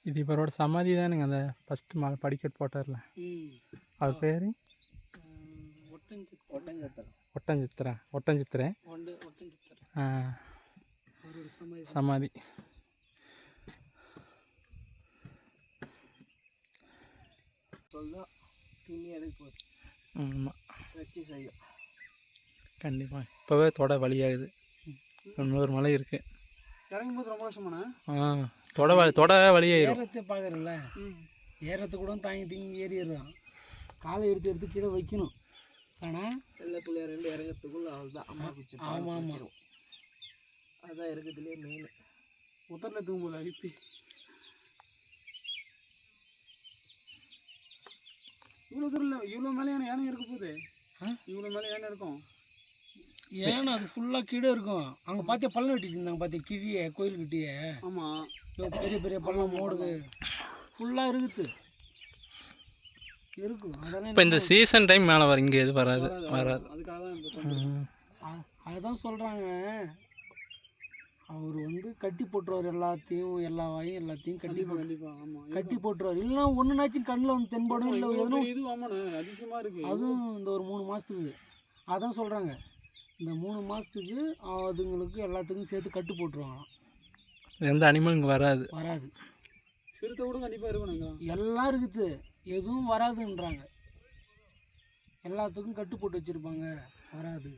இது இவரோட சமாதி தானுங்க, அந்த ஃபஸ்ட்டு மாலை படிக்கட்டு போட்டார்ல. அவர் பேர் ஒட்டஞ்சித்திரை. சமாதி. ஆமாம், கண்டிப்பாக. இப்போவே தொட வழியாகுது. இன்னொரு மலை இருக்குது இறங்கும்போது ரொம்ப வருஷமாண்ணா. தொட வழியாயிரும். ஏறத்தை பார்க்குறல்ல, ஏறத்து கூட தாங்கி ஏறிடுறான். காலை எடுத்து கீழே வைக்கணும். ஆனால் வெள்ளை பிள்ளையார் ரெண்டு இறங்கிறதுக்குள்ள அதுதான் அம்மா பிடிச்சி. ஆமாம் ஆமாம், அதுதான் இறக்கத்துலேயே மெயின். உத்தரில் தூங்கும்போது அழிப்பி இவ்வளோ தூரம் இவ்வளோ மேலே யானை இருக்க போகுது. இவ்வளோ மேலே யானை இருக்கும். ஏன்னா அது ஃபுல்லாக கீழே இருக்கும். அங்கே பார்த்தியா பள்ளம் வெட்டிச்சுருந்தாங்க, பார்த்தியா கிழியே கோயில்கிட்டயே. ஆமாம், பெரிய பெரிய பள்ளம் மோடுது ஃபுல்லாக இருக்குது இருக்கும். அதெல்லாம் இப்போ இந்த சீசன் டைம் மேலே வர இங்கே எது வராது. அதுக்காக தான் அதுதான் சொல்கிறாங்க. அவர் வந்து கட்டி போட்டுருவார் எல்லாத்தையும், எல்லா வாயும் எல்லாத்தையும் கட்டி போட்டுருவார். இல்லைன்னா ஒன்றுனாச்சும் கண்ணில் வந்து தென்படும். இல்லை எதுவும் இது அதிசயமாக இருக்குது. அதுவும் இந்த ஒரு 3 மாதத்துக்கு அதான் சொல்கிறாங்க. இந்த 3 மாதத்துக்கு அதுங்களுக்கு எல்லாத்துக்கும் சேர்த்து கட்டு போட்டுருவாங்களாம். எந்த அனிமலும் இங்கே வராது. சிறுத்தை கூட கண்டிப்பாக இருக்கணும். எல்லாம் இருக்குது, எதுவும் வராதுன்றாங்க. எல்லாத்துக்கும் கட்டு போட்டு வச்சுருப்பாங்க, வராது.